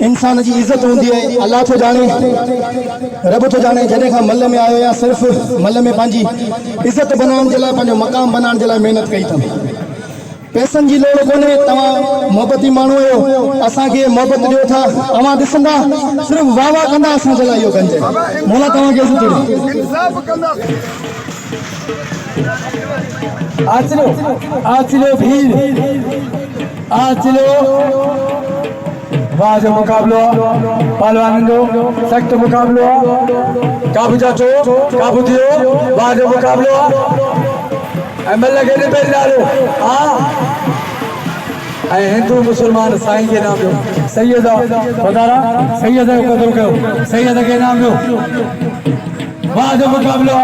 इंसान की इज्जत होंगी है। अल्लाह तो जाने, रब तो जाने, जैसे का मल में आयो या सिर्फ मल में पांजी इज्जत बनाने जला, पांजो मकाम बनाने जला मेहनत कई था। पैसन की लोड़ कोने, तवा मोहब्बती मानू हो, असा के मोहब्बत दियो था, अवा दिसंदा सिर्फ वाह वाह कंदा असा जला यो कंजे मोला तवा के सुतड़ी इंसाफ कंदा। आज लो भीड़, आज लो वाह जो मुकाबलो पहलवान जो सख्त मुकाबलो काबू जाचो काबू दियो वाह जो मुकाबलो एमएल लगे ने पैर डालो हाँ हिंदू मुसलमान साईं के नाम लो सैयदा बतारा सैयदा को कदर करो सैयदा के नाम लो वाह जो मुकाबलो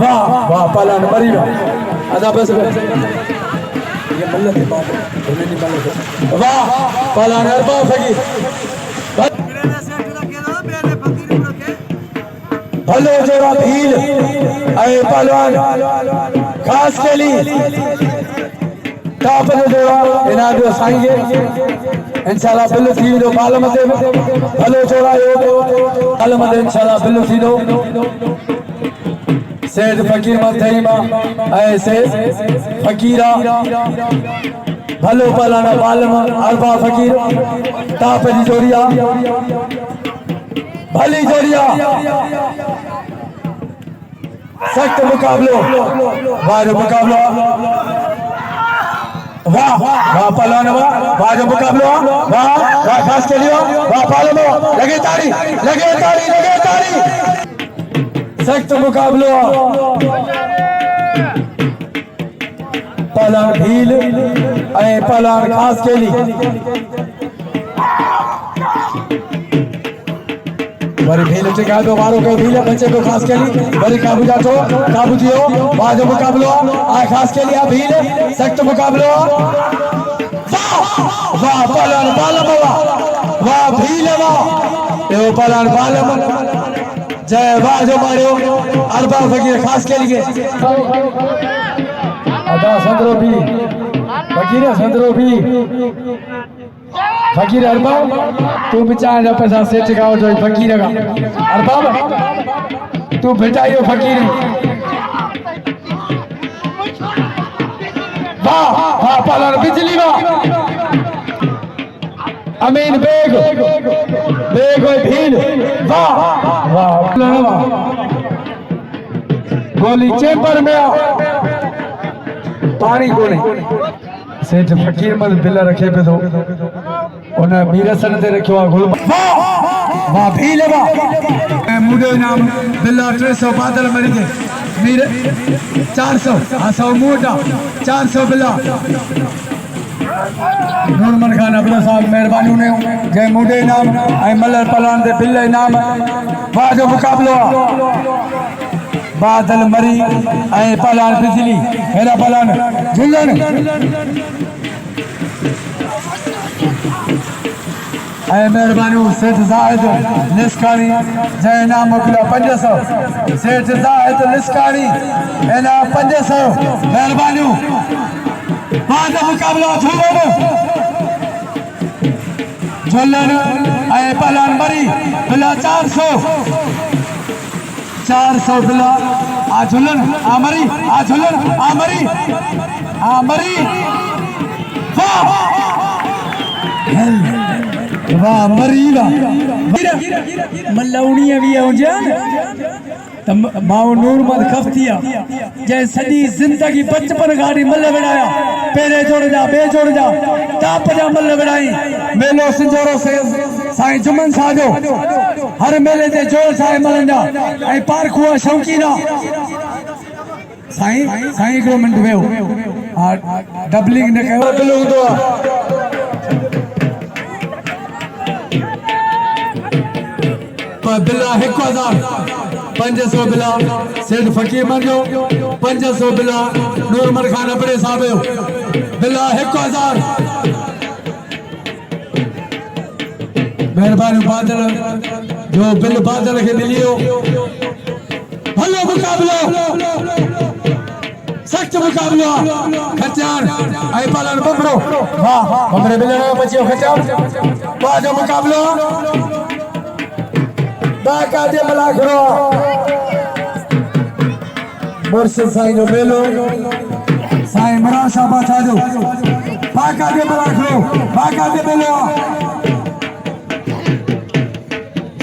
वाह वाह पहलवान मरी आधा बस ये मल्ल के बाद उन्हें निकालो वाह पहलवान अरबा फकीर भलो जोड़ा भील अरे पहलवान खास के लिए टॉप ने जोड़ा इनाम जो साएंगे इंशाल्लाह बिल्लो थी दो बाल मते भलो जोड़ा यो बाल मते इंशाल्लाह बिल्लो थी दो सैयद फकीर मथईमा ऐसे फकीरा भलो पलाना बालम अरबा फकीर टॉप की जोड़िया भली जोड़िया सख्त मुकाबलो वाह मुकाबलो वाह वाह पहलवान वाह जो मुकाबलो वाह वाह खास के लिए वाह पहलवान लगे ताली लगे ताली लगे ताली सख्त मुकाबलो पहलवान भील ऐं पहलवान खास के लिए वरी भील टिका दो मारो के भील बच्चे को खास के लिए वरी काबू जातो काबू दियो वाह जो मुकाबलो आ खास के लिए भील सख्त मुकाबलो वाह पहलवान बालम वाह भील वाह यो पहलवान बालम जय वाह जो मारो अरबा फकीर खास के लिए अदा संदरो भी फकीर संदरो भी फकीर अरबा तू बेचारा पैसा से टिकाओ जो फकीर का अरबा तू बेटाइयो फकीर वाह वाह पहलवान बिजली वाह अमीन बेग बेग भील वाह वाह गोली चेंबर में पानी कोने सेठ फकीर मत बिल रखे पे तो उन मीरसन ते रखियो गुल वाह वाह भील वाह मुडे नाम बिल्ला 300 बादल मरी के मीर 400 असो मोटा 400 बिल्ला नूरमन खान अब्दुल साहब मेहरबानी ने जय मुडे नाम ऐं मलर पहलवान दे बिल नाम वाह जो मुकाबलो बादल मरी ऐं पहलवान बिजली हेरा पहलवान झुलन ऐं मेहरबानी सेठ ज़ाहिद निस्कारी जय नाम मोकिलियो 500 सेठ ज़ाहिद निस्कारी एना 500 मेहरबानी बाद मुकाबला झुलन ऐं पहलवान मरी बिला 400 बिला आ झुलन आ मरी आ झुलन आ मरी वाह वाह मरी मल्लौनी भी माओ नूर मत खफ्तिया जै सदी जिंदगी बचपन गाड़ी मल विड़ाया पेरे जोड़ जा बे जोड़ जा ताप जा मल विड़ाई मेलो सिंजोरो से साईं जुमन साजो हर मेले ते जोर साईं मलंदा ऐं पारखुआ शौकीना साईं साईं हिकिड़ो मिंट वेहो हा डबलिंग न कयो बिल हूंदो आहे बिला 1000 500 बिला सेठ फकीर मंगो 500 बिला नूरमन खान अपने साहब बिला 1000 मेहरबानी बादल जो बिल बादल के मिलियो भलो मुकाबलो सख्त मुकाबला खचान आई पालन बमरो वाह बमरे बिलनो बचियो खचान वाह जो मुकाबला बाका दे मलाखरो मुर्शिद साईं जो मेलो साईं मरा शाबा छाजो बाका दे मलाखरो बाका दे मेलो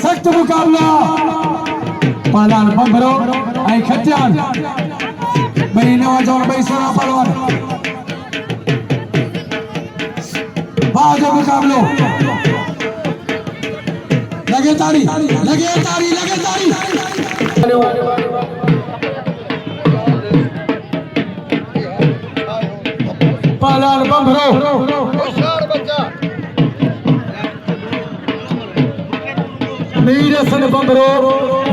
सख्त मुकाबला पालन बमरो आई खचान बनी नौजवान भाई सोना पहलवान बाजो मुकाबलो लगे ताली लगे ताली लगे ताली पहलवान बमरो मीर हसन बमरो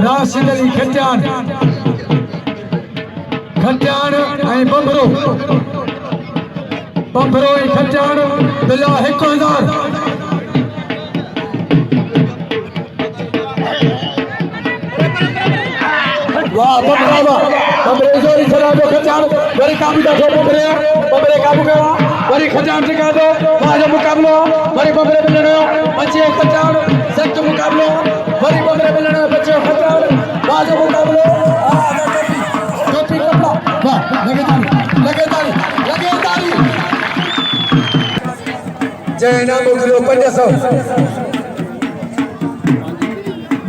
राशिद अली खचान खचान ऐं बमरो ऐं खचान बिला 1000 वाह बमरा बमरे जोरी चला दो खचान वरी काबू दो बमरे काबू करा वरी खचान सिखा दो वाह मुकाबलो वरी बमरे मिलनो बचे खचान सख्त मुकाबलो वरी बमरे मिलनो बचे खचान वाह मुकाबलो लगे ताली जय नाम किलो 500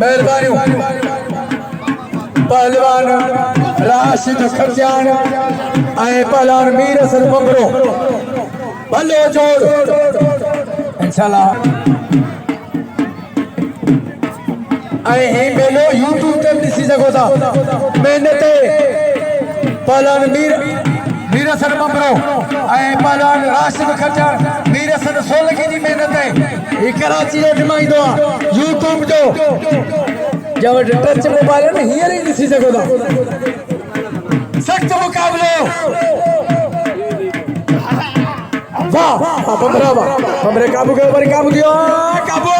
मेहरबानी पहलवान राशिद खचान ऐं पहलवान मीर हसन बमरो भलो जोड़ इंशाल्लाह ऐं ही मेलो यूट्यूब ते ॾिसी सघो था महिनत पहलवान मीर हसन बमरो ऐं पहलवान राशिद खचान मीर हसन सोलंकी जी महिनत आहे ही कराची जो ॾिमाईंदो आहे यूट्यूब जो जब टच मोबाइल है ना हींअर ई ॾिसी सघो था सख्त मुकाबलो वाह बमरा वाह बमरे काबू कयो वरी काबू कयो काबू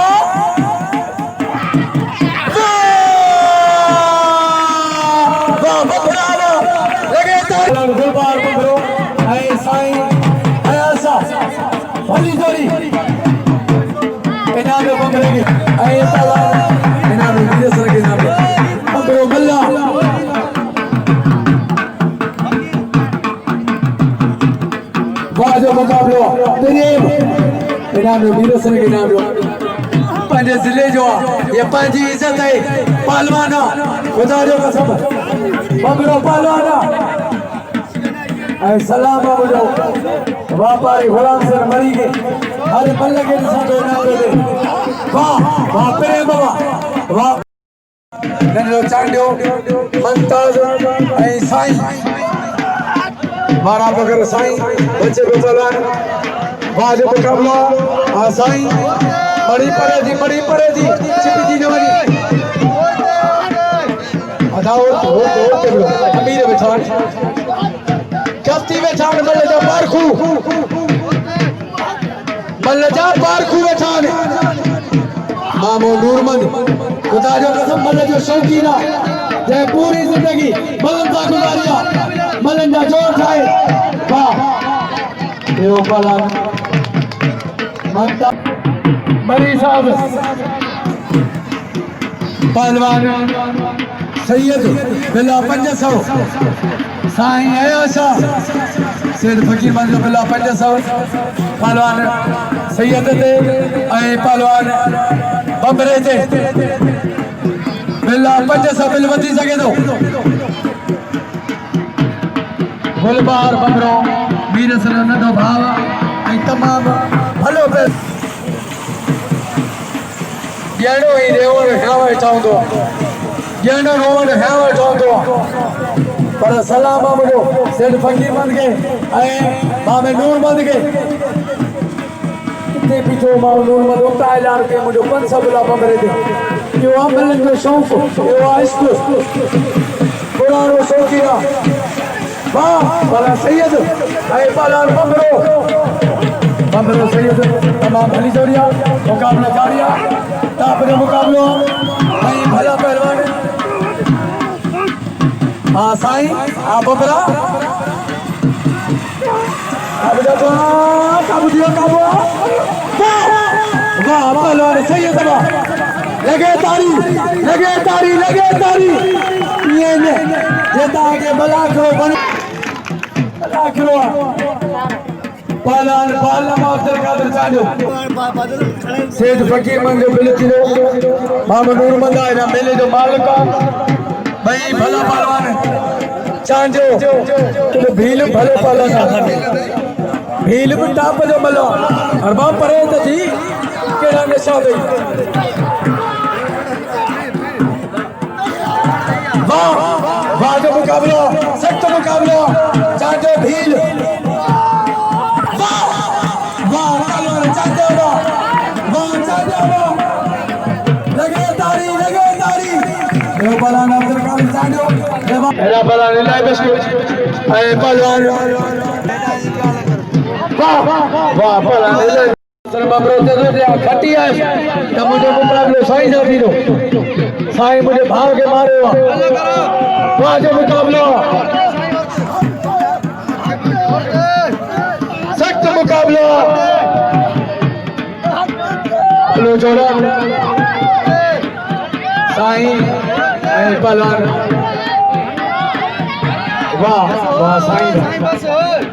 वाह बमरा लगे ताली गुलबार बमरो ऐं साईं अयासा भली जोरी इनाम बमरे के ऐं पहलवान इनाम मीर हसन के नाम बमरो मल्ला वाह जो मुकाबलो तरीब इनाम मीर हसन के नाम पंहिंजे ज़िले जो ये पंहिंजी इज्जत है पहलवान खुदा जो कसम बमरो पहलवान ऐं सलाम मुझो वापारी गुलाम सर मरी के हर पल के ॾिसंदो नाम दे वाह वाह प्रेम बाबा वाह नंढो चांडियो मंताज ऐं साईं मारा बगर साईं बचे को पहलवान वाह जो मुकाबला आ साईं बड़ी परे जी चिपी जी न वरी अदाओ हो के अमीर बेठान कफ्ती बेठान मल्ल जा पारखू बेठान मामो नूरमंद खुदा जो कसम मल्ल जो शौकीन आहे जंहिं पूरी ज़िंदगी मल्लनि सां गुज़ारी आहे मल्लनि जा जोर ठाहे वाह ॿियो पहलवान मरी साहब पहलवान सैयद बिला 500 साईं अयासा सैयद फकीर मंजो बिला 500 पहलवान सैयद ते ऐं पहलवान बमरे ते बिला 500 बिल वधी सघे थो गुलबार बमरो मीर हसन नंढो भाउ ऐं तमामु भलो ॼणो ई रेवण खां वेठा हूंदो ॼणो रोवण खां वेठो हूंदो पर सलाम आहे मुंहिंजो सेठ फकीरमंद खे ऐं मामे नूरमंद खे किथे बीठो माण्हू नूरमंद उता ऐलान कयो मुंहिंजो 500 बिला बमरे ते इहो अमलनि जो शौक़ु इहो आहे इश्क़ पुराणो शौक़ीन आहे वाह भला सैयद ऐं पहलवान बमरो सैयद तमामु भली जोड़ी आहे मुक़ाबिला जारी आहे तापरे मुकाबलो ऐं भला पहलवान हाँ साईं आ बबरा काबू दियो काबू वाह पहलवान सही है सब लगे तारी ये ने जेता के बला करो बला करो पहलवान पालमा अब्दुल कादिर चांडो सेठ फकीर मंगे बिलतिरो मामा नूर मंदा है मेले जो मालिक भाई भला पहलवान चांडो तो भील भले पहलवान भील भी टाप जो मलो और बाप परे तो जी केड़ा नशा गई वाह वाह जो मुकाबला सख्त मुकाबला चांडो भील वाह वाह पहलवान चांडो वाह चांडो लगे तारी ये पहलवान अब्दुल कादिर चांडो एरा पहलवान लाइव स्कोर ए पहलवान वाह वाह पहलवान सर बबरो ते खटी है तो मुझे मुकाबले साईं जा दीनो साईं मुझे भाग के मारे वाह जो मुकाबला सख्त मुकाबला लो जोड़ा साईं पहलवान वाह वाह साईं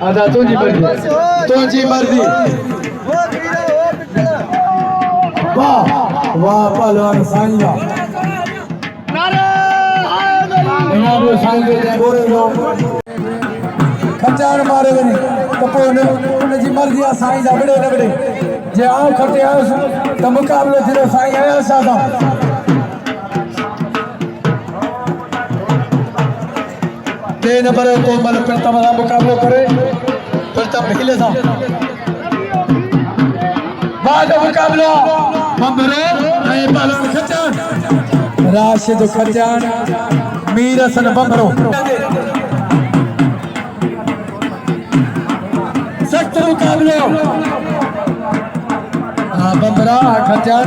आजा तुझी मर्जी वाह वाह पहलवान साईं साईं के बोरे जो खचान मारे वनी तो उन जी मर्जी आ साईं जा बड़े न बड़े जे आ खटे आस तो मुकाबलो थियो साईं आया सादा ते नंबर को मल फिर तमारा मुकाबलो करे फिर तब हिले सा बाद मुकाबला बंबरे ए पहलवान खचान राशिद खचान मीर हसन बंबरो सख्त मुकाबला बंबरा खचान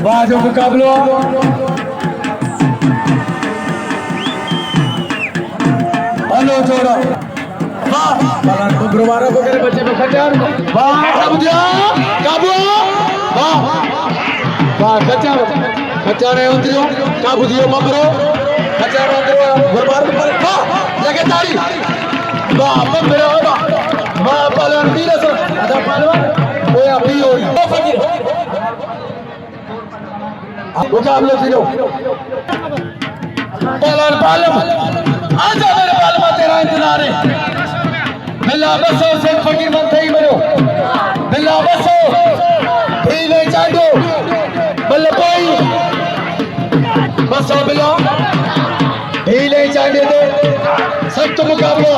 बाद मुकाबला हेलो जोड़ा वाह पहलवान बंबरो को करे बच्चे में खचान वाह काबू वाह वाह खचान है उतरियो काबू दियो बंबरो खचान अंदर गुरबार पर वाह लगे ताली वाह बंबरो वाह पहलवान वीर सर आजा पहलवान होया भी हो फकीर मुकाबले थियो पहलवान आजा मेरे पालमा तेरा इंतजार है बिल्ला बसो से फकीर मन थई मरो बिल्ला बसो भीले चांडो बल्ले कोई बसो बिल्ला भीले चांडे दे सख्त मुकाबला